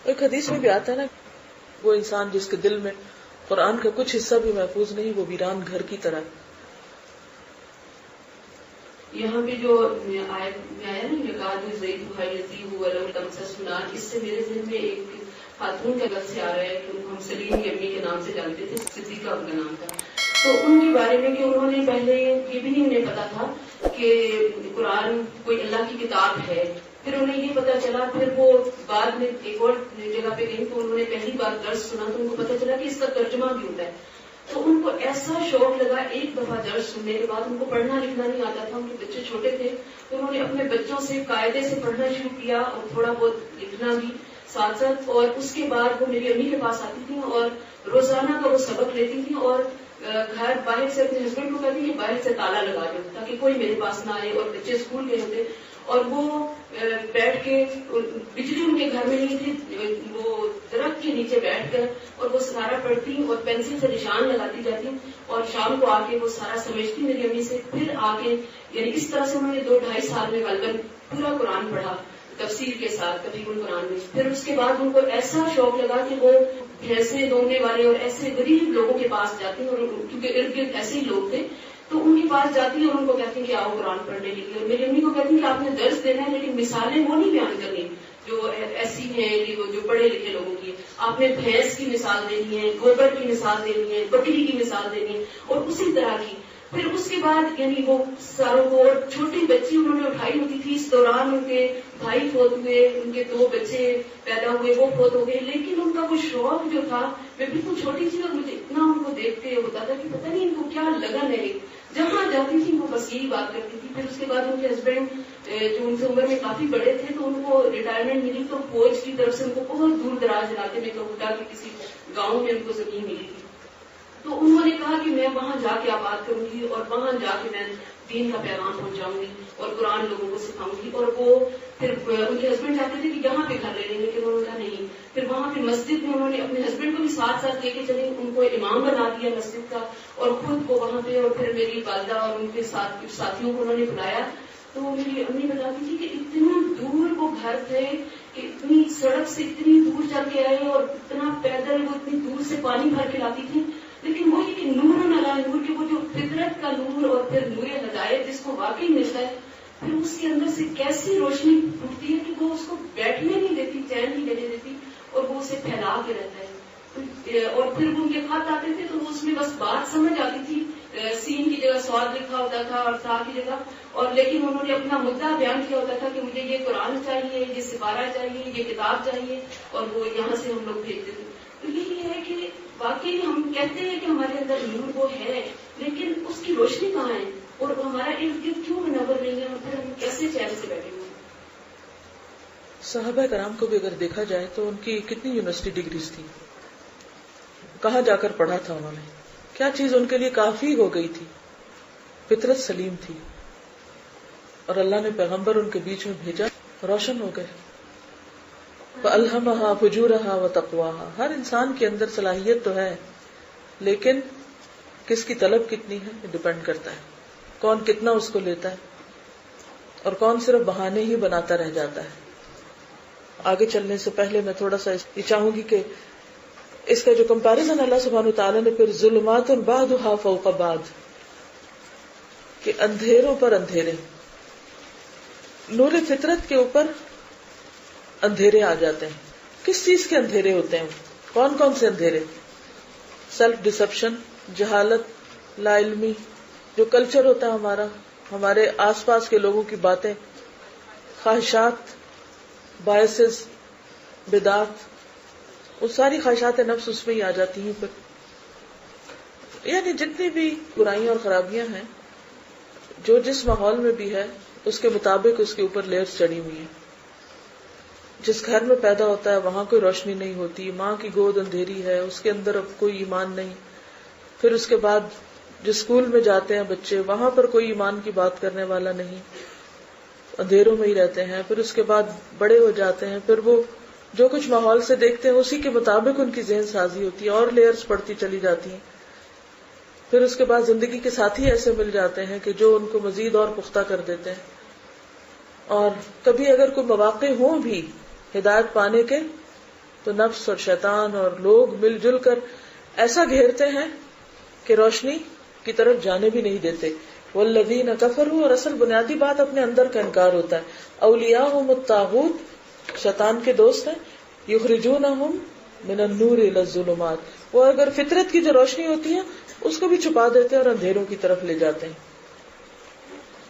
ایک حدیث میں بھی آتا ہے نا، وہ انسان جس کے دل میں قرآن کا کچھ حصہ بھی محفوظ نہیں، وہ ویران گھر کی طرح. یہاں پہ جو آیت میں آیا نا، یقاد زید حیتی ولو تمسس نار، اس سے میرے ذہن میں ایک خاتون کا لفظ آ رہا ہے کہ ہم سلیم کی امی کے نام سے جانتے تھے، صدیقہ ان کا نام تھا. تو ان کے بارے میں کہ انہوں نے پہلے یہ بھی نہیں انہیں پتا تھا کہ قرآن کوئی اللہ کی کتاب ہے. پھر انہیں یہ پتا چلا، پھر وہ بعد میں ایک اور جگہ پہ گئی تو انہوں نے پہلی بار درس سنا تو ان کو پتا چلا کہ اس کا ترجمہ بھی ہوتا ہے. تو ان کو ایسا شوق لگا، ایک دفعہ درس سننے کے بعد ان کو پڑھنا لکھنا نہیں آتا تھا، ان کے بچے چھوٹے تھے، تو انہوں نے اپنے بچوں سے قاعدے سے پڑھنا شروع کیا اور تھوڑا بہت لکھنا بھی ساتھ ساتھ. اور اس کے بعد وہ میری امی کے پاس آتی تھیں اور روزانہ کا وہ سبق لیتی تھیں، اور گھر باہر سے اپنے ہسبینڈ کو کہتی کہ باہر سے تالا لگا دو تاکہ کوئی میرے پاس نہ آئے، اور بچے اسکول گئے ہوتے. اور وہ بیٹھ کے، بجلی ان کے گھر میں نہیں تھی، وہ درخت کے نیچے بیٹھ کر اور وہ سارا پڑھتی اور پینسل سے نشان لگاتی جاتی، اور شام کو آ کے وہ سارا سمجھتی میری امی سے. پھر آ کے یعنی اس طرح سے انہوں نے 2-2.5 سال میں غالباً پورا قرآن پڑھا تفسیر کے ساتھ تقریباً قرآن میں. پھر اس کے بعد ان کو ایسا شوق لگا کہ وہ بھینسیں دوڑنے والے اور ایسے غریب لوگوں کے پاس جاتی ہیں، اور کیونکہ ارد گرد ایسے ہی لوگ تھے تو ان کے پاس جاتی ہیں اور ان کو کہتی ہیں کہ آؤ قرآن پڑھنے کے لیے. اور میری امی کو کہتی ہیں کہ آپ نے درس دینا ہے لیکن مثالیں وہ نہیں بیان کرنی جو ایسی ہیں کہ جو پڑھے لکھے لوگوں کی. آپ نے بھینس کی مثال دینی ہے، گوبر کی مثال دینی ہے، بکری کی مثال دینی ہے، اور اسی طرح کی. پھر اس کے بعد یعنی وہ ساروں کو، اور چھوٹی بچی انہوں نے اٹھائی ہوتی تھی. اس دوران ان کے بھائی فوت ہوئے، ان کے 2 بچے پیدا ہوئے، وہ فوت ہو گئے، لیکن ان کا وہ شوق جو تھا، میں بالکل چھوٹی تھی اور مجھے اتنا ان کو دیکھ کے ہوتا تھا کہ پتہ نہیں ان کو کیا لگن ہے. جہاں جاتی تھی وہ بس یہی بات کرتی تھی. پھر اس کے بعد ان کے ہسبینڈ جو ان سے عمر میں کافی بڑے تھے تو ان کو ریٹائرمنٹ ملی، تو فوج کی طرف سے ان کو بہت دور دراز علاقے میں کہوٹا کے کسی گاؤں میں ان کو زمین ملی تھی. تو انہوں نے کہا کہ میں وہاں جا کے آباد کروں گی اور وہاں جا کے میں دین کا پیغام پہنچاؤں گی اور قرآن لوگوں کو سکھاؤں گی. اور وہ پھر ان کے ہسبینڈ چاہتے تھے کہ یہاں پہ گھر لے لیں گے، کہ انہوں نے کہا نہیں. پھر وہاں پہ مسجد میں انہوں نے اپنے ہسبینڈ کو بھی ساتھ ساتھ لے کے چلے، ان کو امام بنا دیا مسجد کا، اور خود کو وہاں پہ. اور پھر میری والدہ اور ان کے ساتھیوں کو انہوں نے بلایا. تو میری امی بتاتی تھی کہ اتنا دور وہ گھر تھے کہ اتنی سڑک سے اتنی دور چل کے آئے اور اتنا پیدل وہ اتنی دور سے پانی بھر کے لاتی تھی. لیکن وہی کہ نور علی نور کے وہ جو فطرت کا نور اور پھر نور ہدایت جس کو واقعی ملتا ہے، پھر اس کے اندر سے کیسی روشنی اٹھتی ہے کہ وہ اس کو بیٹھنے نہیں دیتی، چین نہیں لینے دیتی، اور وہ اسے پھیلا کے رہتا ہے. اور پھر وہ ان کے خط آتے تھے تو اس میں بس بات سمجھ آتی تھی، سین کی جگہ سواد لکھا ہوتا تھا اور تا کی جگہ، اور لیکن انہوں نے اپنا مدعا بیان کیا ہوتا تھا کہ مجھے یہ قرآن چاہیے، یہ سپارہ چاہیے، یہ کتاب چاہیے، اور وہ یہاں سے ہم لوگ بھیجتے تھے. تو یہی ہے کہ واقعی ہم کہتے ہیں کہ ہمارے اندر نور وہ ہے، لیکن اس کی روشنی کہاں ہے، اور ہمارا ارد گرد کیوں منور نہیں ہے، اور پھر ہم کیسے چین سے بیٹھے ہوئے. صحابہ کرام کو بھی اگر دیکھا جائے تو ان کی کتنی یونیورسٹی ڈگریز تھی، کہاں جا کر پڑھا تھا انہوں نے، کیا چیز ان کے لیے کافی ہو گئی تھی. فطرت سلیم تھی اور اللہ نے پیغمبر ان کے بیچ میں بھیجا، روشن ہو گئے. فَأَلْهَمَهَا فُجُورَهَا وَتَقْوَاهَا. ہر انسان کے اندر صلاحیت تو ہے، لیکن کس کی طلب کتنی ہے یہ ڈیپینڈ کرتا ہے، کون کتنا اس کو لیتا ہے اور کون صرف بہانے ہی بناتا رہ جاتا ہے. آگے چلنے سے پہلے میں تھوڑا سا یہ چاہوں گی کہ اس کا جو کمپیریزن اللہ سبحانہ وتعالیٰ نے پھر ظلمات بعضها فوق بعض، کہ اندھیروں پر اندھیرے، نور فطرت کے اوپر اندھیرے آ جاتے ہیں. کس چیز کے اندھیرے ہوتے ہیں؟ کون کون سے اندھیرے؟ سیلف ڈسپشن، جہالت، لا علمی، جو کلچر ہوتا ہے ہمارا، ہمارے آس پاس کے لوگوں کی باتیں، خواہشات، باعثز، بدعات، وہ ساری خواہشات نفس اس میں ہی آ جاتی ہیں. پھر یعنی جتنی بھی برائیاں اور خرابیاں ہیں، جو جس ماحول میں بھی ہے اس کے مطابق اس کے اوپر لیئرز چڑھی ہوئی ہیں. جس گھر میں پیدا ہوتا ہے وہاں کوئی روشنی نہیں ہوتی، ماں کی گود اندھیری ہے، اس کے اندر اب کوئی ایمان نہیں. پھر اس کے بعد جو اسکول میں جاتے ہیں بچے، وہاں پر کوئی ایمان کی بات کرنے والا نہیں، اندھیروں میں ہی رہتے ہیں. پھر اس کے بعد بڑے ہو جاتے ہیں، پھر وہ جو کچھ ماحول سے دیکھتے ہیں اسی کے مطابق ان کی ذہن سازی ہوتی ہے، اور لیئرز پڑتی چلی جاتی ہیں. پھر اس کے بعد زندگی کے ساتھی ایسے مل جاتے ہیں کہ جو ان کو مزید اور پختہ کر دیتے ہیں. اور کبھی اگر کوئی مواقع ہوں بھی ہدایت پانے کے تو نفس اور شیطان اور لوگ مل جل کر ایسا گھیرتے ہیں کہ روشنی کی طرف جانے بھی نہیں دیتے. والذین کفروا، اور اصل بنیادی بات اپنے اندر کا انکار ہوتا ہے. اولیاءہم الطاغوت، شیطان کے دوست ہیں. یخرجونہم من النور الی الظلمات، وہ اگر فطرت کی جو روشنی ہوتی ہے اس کو بھی چھپا دیتے ہیں اور اندھیروں کی طرف لے جاتے ہیں.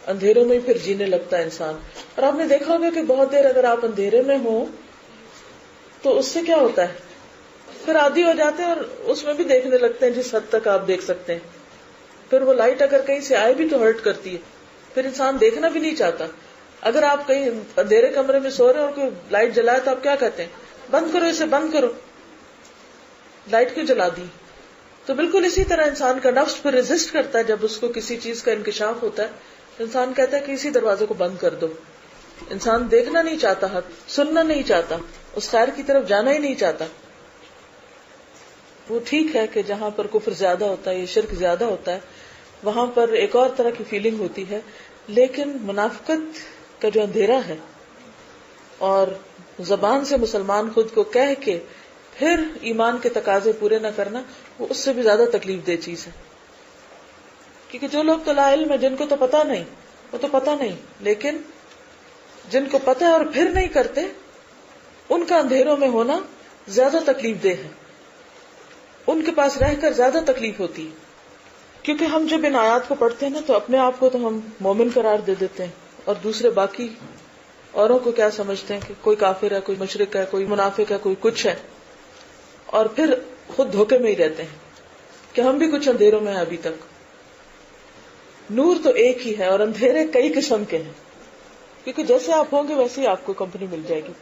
اندھیروں میں ہی پھر جینے لگتا ہے انسان. اور آپ نے دیکھا ہوگا کہ بہت دیر اگر آپ اندھیرے میں ہوں تو اس سے کیا ہوتا ہے، پھر عادی ہو جاتے ہیں اور اس میں بھی دیکھنے لگتے ہیں جس حد تک آپ دیکھ سکتے ہیں. پھر وہ لائٹ اگر کہیں سے آئے بھی تو ہرٹ کرتی ہے، پھر انسان دیکھنا بھی نہیں چاہتا. اگر آپ کہیں اندھیرے کمرے میں سو رہے ہیں اور کوئی لائٹ جلائے تو آپ کیا کہتے ہیں، بند کرو اسے، بند کرو، لائٹ کیوں جلا دی. تو بالکل اسی طرح انسان کا نفس پھر ریزسٹ کرتا ہے. جب اس کو کسی چیز کا انکشاف ہوتا ہے، انسان کہتا ہے کہ اسی دروازے کو بند کر دو. انسان دیکھنا نہیں چاہتا، حق سننا نہیں چاہتا، اس خیر کی طرف جانا ہی نہیں چاہتا. وہ ٹھیک ہے کہ جہاں پر کفر زیادہ ہوتا ہے، یہ شرک زیادہ ہوتا ہے، وہاں پر ایک اور طرح کی فیلنگ ہوتی ہے. لیکن منافقت کا جو اندھیرا ہے اور زبان سے مسلمان خود کو کہہ کے پھر ایمان کے تقاضے پورے نہ کرنا، وہ اس سے بھی زیادہ تکلیف دہ چیز ہے. کیونکہ جو لوگ تو لا علم ہے، جن کو تو پتہ نہیں، وہ تو پتہ نہیں، لیکن جن کو پتہ ہے اور پھر نہیں کرتے، ان کا اندھیروں میں ہونا زیادہ تکلیف دہ ہے. ان کے پاس رہ کر زیادہ تکلیف ہوتی ہے. کیونکہ ہم جب ان آیات کو پڑھتے ہیں نا تو اپنے آپ کو تو ہم مومن قرار دے دیتے ہیں، اور دوسرے باقی اوروں کو کیا سمجھتے ہیں کہ کوئی کافر ہے، کوئی مشرک ہے، کوئی منافق ہے، کوئی کچھ ہے. اور پھر خود دھوکے میں ہی رہتے ہیں کہ ہم بھی کچھ اندھیروں میں ہیں ابھی تک. نور تو ایک ہی ہے اور اندھیرے کئی قسم کے ہیں، کیونکہ جیسے آپ ہوں گے ویسے ہی آپ کو کمپنی مل جائے گی.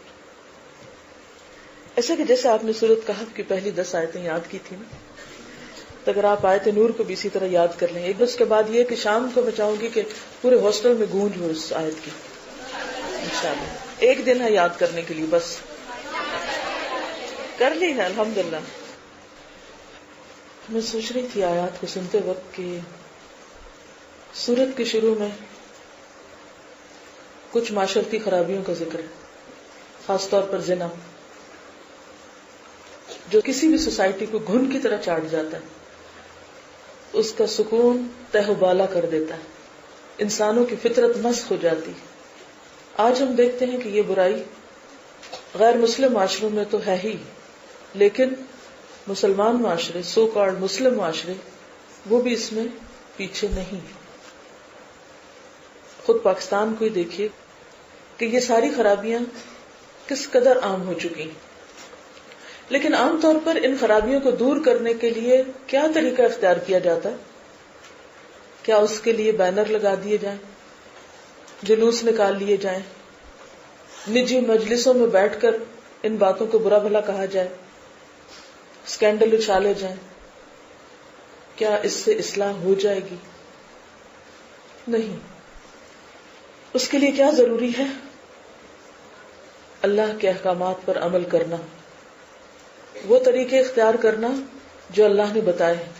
ایسا کہ جیسے آپ نے سورۃ کہف کی پہلی 10 آیتیں یاد کی تھی نا، تو اگر آپ آیت نور کو بھی اسی طرح یاد کر لیں. ایک اس کے بعد یہ کہ شام کو میں چاہوں گی کہ پورے ہاسٹل میں گونج ہو اس آیت کی انشاءاللہ. ایک دن ہے یاد کرنے کے لیے، بس کر لی ہے الحمدللہ. میں سوچ رہی تھی آیات کو سنتے وقت کہ سورت کے شروع میں کچھ معاشرتی خرابیوں کا ذکر ہے، خاص طور پر زنا، جو کسی بھی سوسائٹی کو گھن کی طرح چاٹ جاتا ہے، اس کا سکون تہ و بالا کر دیتا ہے، انسانوں کی فطرت مسخ ہو جاتی. آج ہم دیکھتے ہیں کہ یہ برائی غیر مسلم معاشروں میں تو ہے ہی، لیکن مسلمان معاشرے، سو کالڈ مسلم معاشرے، وہ بھی اس میں پیچھے نہیں. خود پاکستان کو ہی دیکھیے کہ یہ ساری خرابیاں کس قدر عام ہو چکی ہیں. لیکن عام طور پر ان خرابیوں کو دور کرنے کے لیے کیا طریقہ اختیار کیا جاتا ہے؟ کیا اس کے لیے بینر لگا دیے جائیں، جلوس نکال لیے جائیں، نجی مجلسوں میں بیٹھ کر ان باتوں کو برا بھلا کہا جائے، اسکینڈل اچھالے جائیں؟ کیا اس سے اصلاح ہو جائے گی؟ نہیں. اس کے لیے کیا ضروری ہے؟ اللہ کے احکامات پر عمل کرنا، وہ طریقے اختیار کرنا جو اللہ نے بتائے ہیں.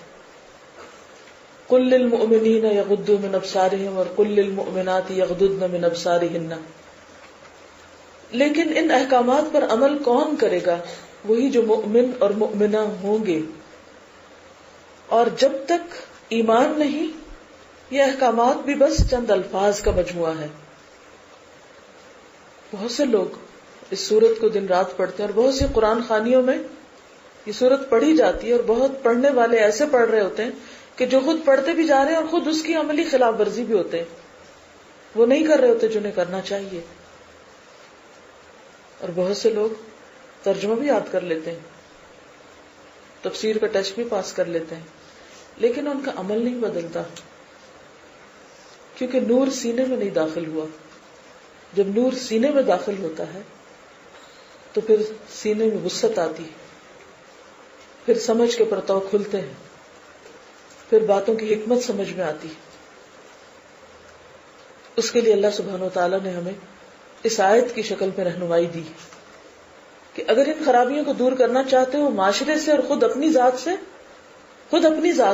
قل للمؤمنین یغضوا من ابصارہم وقل للمؤمنات یغضضن من ابصارہن. لیکن ان احکامات پر عمل کون کرے گا؟ وہی جو مؤمن اور مؤمنہ ہوں گے. اور جب تک ایمان نہیں، یہ احکامات بھی بس چند الفاظ کا مجموعہ ہے. بہت سے لوگ اس سورت کو دن رات پڑھتے ہیں، اور بہت سی قرآن خوانیوں میں یہ سورت پڑھی جاتی ہے، اور بہت پڑھنے والے ایسے پڑھ رہے ہوتے ہیں کہ جو خود پڑھتے بھی جا رہے ہیں اور خود اس کی عملی خلاف ورزی بھی ہوتے ہیں. وہ نہیں کر رہے ہوتے جنہیں کرنا چاہیے. اور بہت سے لوگ ترجمہ بھی یاد کر لیتے ہیں، تفسیر کا ٹیسٹ بھی پاس کر لیتے ہیں، لیکن ان کا عمل نہیں بدلتا، کیونکہ نور سینے میں نہیں داخل ہوا. جب نور سینے میں داخل ہوتا ہے تو پھر سینے میں وسعت آتی ہے، پھر سمجھ کے پرتو کھلتے ہیں، پھر باتوں کی حکمت سمجھ میں آتی. اس کے لیے اللہ سبحانہ و تعالیٰ نے ہمیں اس آیت کی شکل میں رہنمائی دی کہ اگر ان خرابیوں کو دور کرنا چاہتے ہو معاشرے سے اور خود اپنی ذات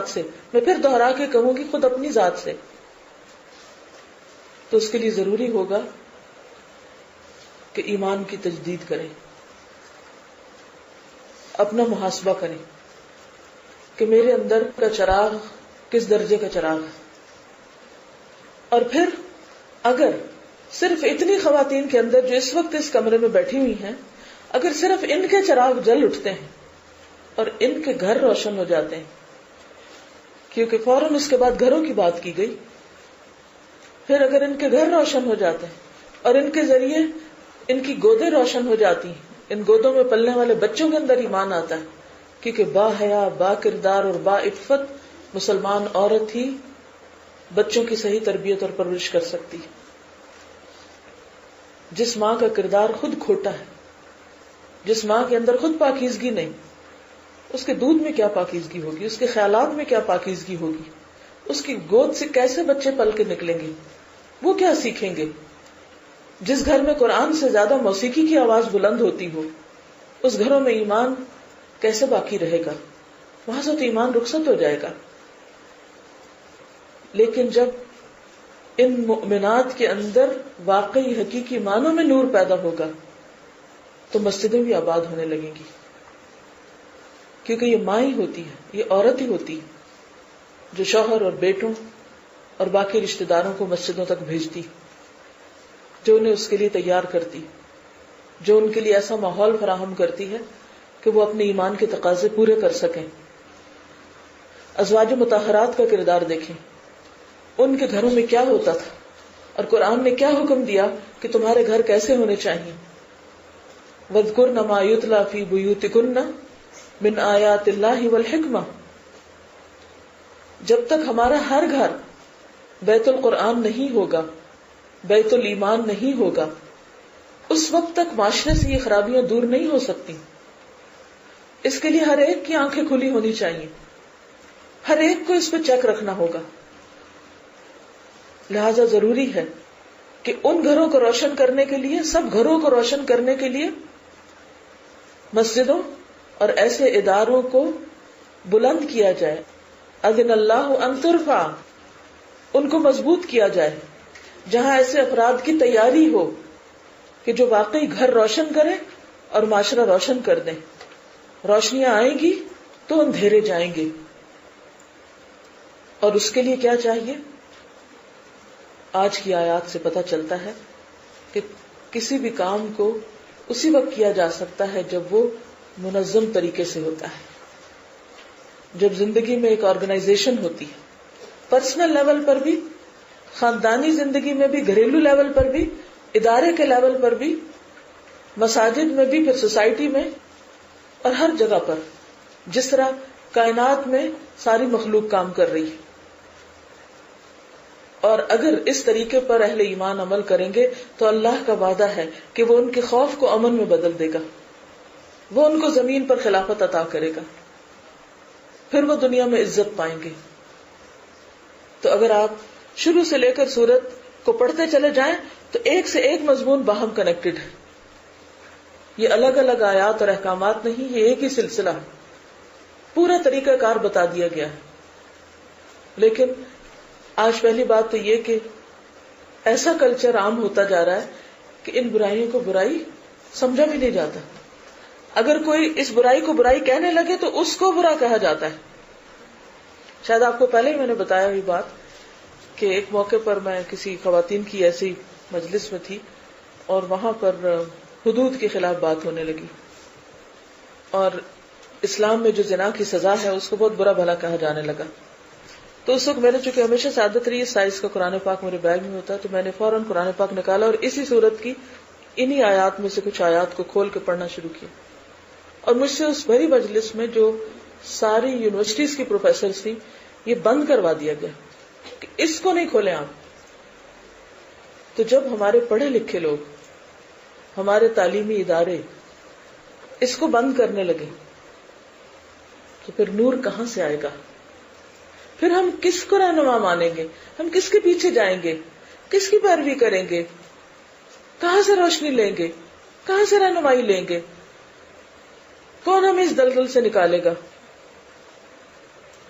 سے، میں پھر دوہرا کے کہوں گی خود اپنی ذات سے، تو اس کے لیے ضروری ہوگا کہ ایمان کی تجدید کریں. اپنا محاسبہ کریں کہ میرے اندر کا چراغ کس درجے کا چراغ ہے. اور پھر اگر صرف اتنی خواتین کے اندر جو اس وقت اس کمرے میں بیٹھی ہوئی ہیں، اگر صرف ان کے چراغ جل اٹھتے ہیں اور ان کے گھر روشن ہو جاتے ہیں، کیونکہ فوراً اس کے بعد گھروں کی بات کی گئی، پھر اگر ان کے گھر روشن ہو جاتے ہیں اور ان کے ذریعے ان کی گودیں روشن ہو جاتی ہیں، ان گودوں میں پلنے والے بچوں کے اندر ایمان آتا ہے، کیونکہ با حیا، با کردار اور با عفت مسلمان عورت ہی بچوں کی صحیح تربیت اور پرورش کر سکتی ہے. جس ماں کا کردار خود کھوٹا ہے، جس ماں کے اندر خود پاکیزگی نہیں، اس کے دودھ میں کیا پاکیزگی ہوگی، اس کے خیالات میں کیا پاکیزگی ہوگی، اس کی گود سے کیسے بچے پل کے نکلیں گے، وہ کیا سیکھیں گے. جس گھر میں قرآن سے زیادہ موسیقی کی آواز بلند ہوتی ہو، اس گھروں میں ایمان کیسے باقی رہے گا؟ وہاں سے تو ایمان رخصت ہو جائے گا. لیکن جب ان مؤمنات کے اندر واقعی حقیقی معنوں میں نور پیدا ہوگا تو مسجدیں بھی آباد ہونے لگیں گی، کیونکہ یہ ماں ہی ہوتی ہے، یہ عورت ہی ہوتی ہے جو شوہر اور بیٹوں اور باقی رشتہ داروں کو مسجدوں تک بھیجتی، جو انہیں اس کے لیے تیار کرتی، جو ان کے لیے ایسا ماحول فراہم کرتی ہے کہ وہ اپنے ایمان کے تقاضے پورے کر سکیں. ازواج مطہرات کا کردار دیکھیں، ان کے گھروں میں کیا ہوتا تھا اور قرآن نے کیا حکم دیا کہ تمہارے گھر کیسے ہونے چاہیے. وَاذْكُرْنَ مَا يُتْلَى فِي بُيُوتِكُنَّ مِنْ آیَاتِ اللَّهِ وَالْحِکْمَةِ. جب تک ہمارا ہر گھر بیت القرآن نہیں ہوگا، بیت الایمان نہیں ہوگا، اس وقت تک معاشرے سے یہ خرابیاں دور نہیں ہو سکتی. اس کے لیے ہر ایک کی آنکھیں کھلی ہونی چاہیے، ہر ایک کو اس پہ چیک رکھنا ہوگا. لہذا ضروری ہے کہ ان گھروں کو روشن کرنے کے لیے، سب گھروں کو روشن کرنے کے لیے مسجدوں اور ایسے اداروں کو بلند کیا جائے. اذن اللہ ان ترفع، ان کو مضبوط کیا جائے، جہاں ایسے افراد کی تیاری ہو کہ جو واقعی گھر روشن کریں اور معاشرہ روشن کر دیں. روشنیاں آئیں گی تو اندھیرے جائیں گے. اور اس کے لیے کیا چاہیے؟ آج کی آیات سے پتہ چلتا ہے کہ کسی بھی کام کو اسی وقت کیا جا سکتا ہے جب وہ منظم طریقے سے ہوتا ہے، جب زندگی میں ایک آرگنائزیشن ہوتی ہے، پرسنل لیول پر بھی، خاندانی زندگی میں بھی، گھریلو لیول پر بھی، ادارے کے لیول پر بھی، مساجد میں بھی، پھر سوسائٹی میں اور ہر جگہ پر، جس طرح کائنات میں ساری مخلوق کام کر رہی ہے. اور اگر اس طریقے پر اہل ایمان عمل کریں گے تو اللہ کا وعدہ ہے کہ وہ ان کے خوف کو امن میں بدل دے گا، وہ ان کو زمین پر خلافت عطا کرے گا، پھر وہ دنیا میں عزت پائیں گے. تو اگر آپ شروع سے لے کر سورت کو پڑھتے چلے جائیں تو ایک سے ایک مضمون باہم کنیکٹڈ ہے. یہ الگ الگ آیات اور احکامات نہیں، یہ ایک ہی سلسلہ ہے، پورا طریقہ کار بتا دیا گیا ہے. لیکن آج پہلی بات تو یہ کہ ایسا کلچر عام ہوتا جا رہا ہے کہ ان برائیوں کو برائی سمجھا بھی نہیں جاتا. اگر کوئی اس برائی کو برائی کہنے لگے تو اس کو برا کہا جاتا ہے. شاید آپ کو پہلے ہی میں نے بتایا ہوئی بات کہ ایک موقع پر میں کسی خواتین کی ایسی مجلس میں تھی اور وہاں پر حدود کے خلاف بات ہونے لگی، اور اسلام میں جو زنا کی سزا ہے اس کو بہت برا بھلا کہا جانے لگا. تو اس وقت میرے چونکہ ہمیشہ سے عادت رہی ہے سائز کا قرآن پاک میرے بیگ میں ہوتا ہے، تو میں نے فوراً قرآن پاک نکالا اور اسی صورت کی انہی آیات میں سے کچھ آیات کو کھول کے پڑھنا شروع کیا. اور مجھ سے اس بڑی مجلس میں جو ساری یونیورسٹیز کی پروفیسرز تھی یہ بند کروا دیا گیا کہ اس کو نہیں کھولیں آپ. تو جب ہمارے پڑھے لکھے لوگ، ہمارے تعلیمی ادارے اس کو بند کرنے لگے تو پھر نور کہاں سے آئے گا؟ پھر ہم کس کو رہنما مانیں گے؟ ہم کس کے پیچھے جائیں گے؟ کس کی پیروی کریں گے؟ کہاں سے روشنی لیں گے؟ کہاں سے رہنمائی لیں گے؟ کون ہمیں اس دلدل سے نکالے گا؟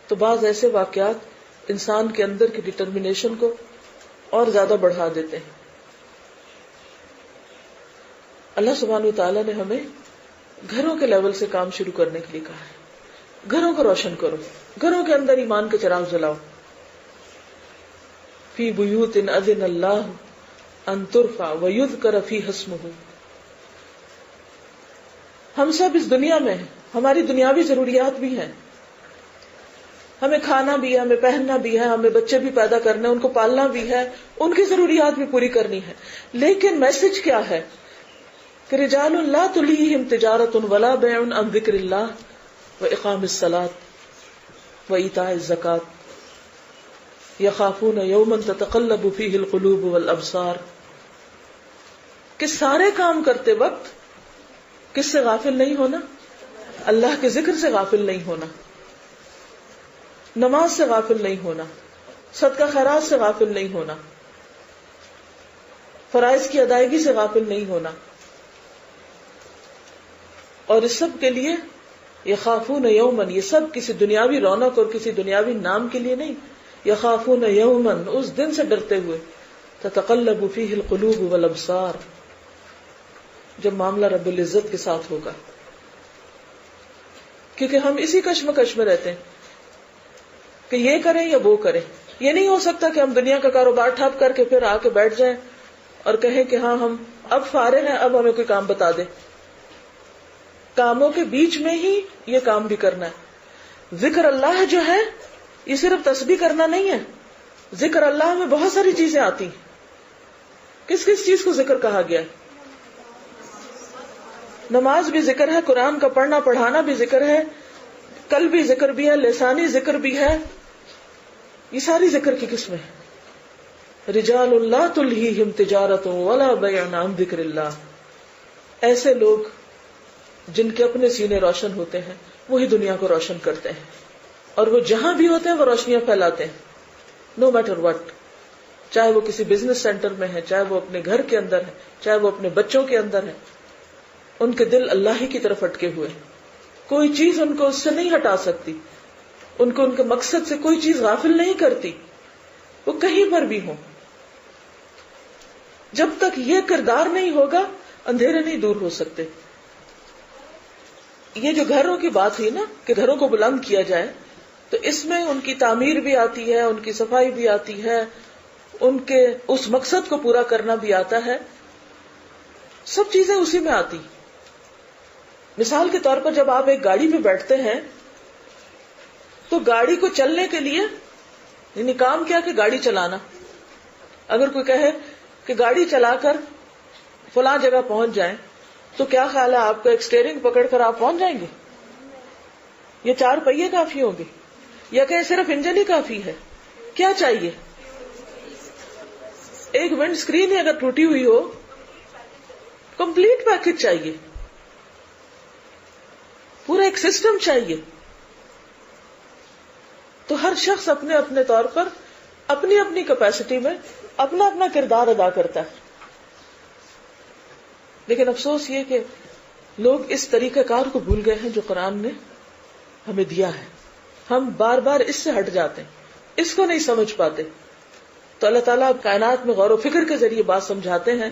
تو بعض ایسے واقعات انسان کے اندر کی ڈٹرمنیشن کو اور زیادہ بڑھا دیتے ہیں. اللہ سبحانہ وتعالی نے ہمیں گھروں کے لیول سے کام شروع کرنے کے لیے کہا ہے. گھروں کو روشن کرو, گھروں کے اندر ایمان کے چراغ جلاؤ. فی بیوت اذن اللہ ان ترفع ویذکر فیہا اسمہ. ہم سب اس دنیا میں ہیں, ہماری دنیاوی ضروریات بھی ہیں, ہمیں کھانا بھی ہے, ہمیں پہننا بھی ہے, ہمیں بچے بھی پیدا کرنے, ان کو پالنا بھی ہے, ان کی ضروریات بھی پوری کرنی ہے. لیکن میسج کیا ہے کہ رجال لا تلہیہم تجارت ولا بیع عن ذکر اللہ واقام الصلاۃ وایتاء الزکاۃ یخافون یوما تتقلب فیہ القلوب والابصار. کہ سارے کام کرتے وقت کس سے غافل نہیں ہونا؟ اللہ کے ذکر سے غافل نہیں ہونا, نماز سے غافل نہیں ہونا, صدقہ خیرات سے غافل نہیں ہونا, فرائض کی ادائیگی سے غافل نہیں ہونا. اور اس سب کے لیے یخافون یومن, یہ سب کسی دنیاوی رونق اور کسی دنیاوی نام کے لیے نہیں. یخافون یومن, اس دن سے ڈرتے ہوئے, تتقلب فیہ القلوب والابصار, جب معاملہ رب العزت کے ساتھ ہوگا. کیونکہ ہم اسی کشمکش میں رہتے ہیں کہ یہ کریں یا وہ کریں. یہ نہیں ہو سکتا کہ ہم دنیا کا کاروبار ٹھپ کر کے پھر آ کے بیٹھ جائیں اور کہیں کہ ہاں ہم اب فارغ ہیں, اب ہمیں کوئی کام بتا دے. کاموں کے بیچ میں ہی یہ کام بھی کرنا ہے. ذکر اللہ جو ہے یہ صرف تسبیح کرنا نہیں ہے. ذکر اللہ میں بہت ساری چیزیں آتی ہیں. کس کس چیز کو ذکر کہا گیا ہے؟ نماز بھی ذکر ہے, قرآن کا پڑھنا پڑھانا بھی ذکر ہے, قلبی ذکر بھی ہے, لسانی ذکر بھی ہے. یہ ساری ذکر کی قسمیں ہیں. رجال لا تلہیہم تجارت ولا بیع عن ذکر اللہ. ایسے لوگ جن کے اپنے سینے روشن ہوتے ہیں وہی دنیا کو روشن کرتے ہیں, اور وہ جہاں بھی ہوتے ہیں وہ روشنیاں پھیلاتے ہیں, نو میٹر وٹ. چاہے وہ کسی بزنس سینٹر میں ہے, چاہے وہ اپنے گھر کے اندر ہے, چاہے وہ اپنے بچوں کے اندر ہے. ان کے دل اللہ ہی کی طرف اٹکے ہوئے, کوئی چیز ان کو اس سے نہیں ہٹا سکتی, ان کو ان کے مقصد سے کوئی چیز غافل نہیں کرتی, وہ کہیں پر بھی ہوں. جب تک یہ کردار نہیں ہوگا اندھیرے نہیں دور ہو سکتے. یہ جو گھروں کی بات ہوئی نا کہ گھروں کو بلند کیا جائے, تو اس میں ان کی تعمیر بھی آتی ہے, ان کی صفائی بھی آتی ہے, ان کے اس مقصد کو پورا کرنا بھی آتا ہے. سب چیزیں اسی میں آتی. مثال کے طور پر جب آپ ایک گاڑی میں بیٹھتے ہیں تو گاڑی کو چلنے کے لیے یعنی کام کیا کہ گاڑی چلانا. اگر کوئی کہے کہ گاڑی چلا کر فلاں جگہ پہنچ جائیں تو کیا خیال ہے آپ کو ایک اسٹیئرنگ پکڑ کر آپ پہنچ جائیں گے؟ یہ 4 پہیے کافی ہوں گے یا کہ صرف انجن ہی کافی ہے؟ کیا چاہیے؟ ایک ونڈ اسکرین ہی اگر ٹوٹی ہوئی ہو, کمپلیٹ پیکج چاہیے, پورا ایک سسٹم چاہیے. تو ہر شخص اپنے اپنے طور پر اپنی اپنی کیپیسٹی میں اپنا اپنا کردار ادا کرتا ہے. لیکن افسوس یہ کہ لوگ اس طریقہ کار کو بھول گئے ہیں جو قرآن نے ہمیں دیا ہے. ہم بار بار اس سے ہٹ جاتے ہیں, اس کو نہیں سمجھ پاتے. تو اللہ تعالیٰ اب کائنات میں غور و فکر کے ذریعے بات سمجھاتے ہیں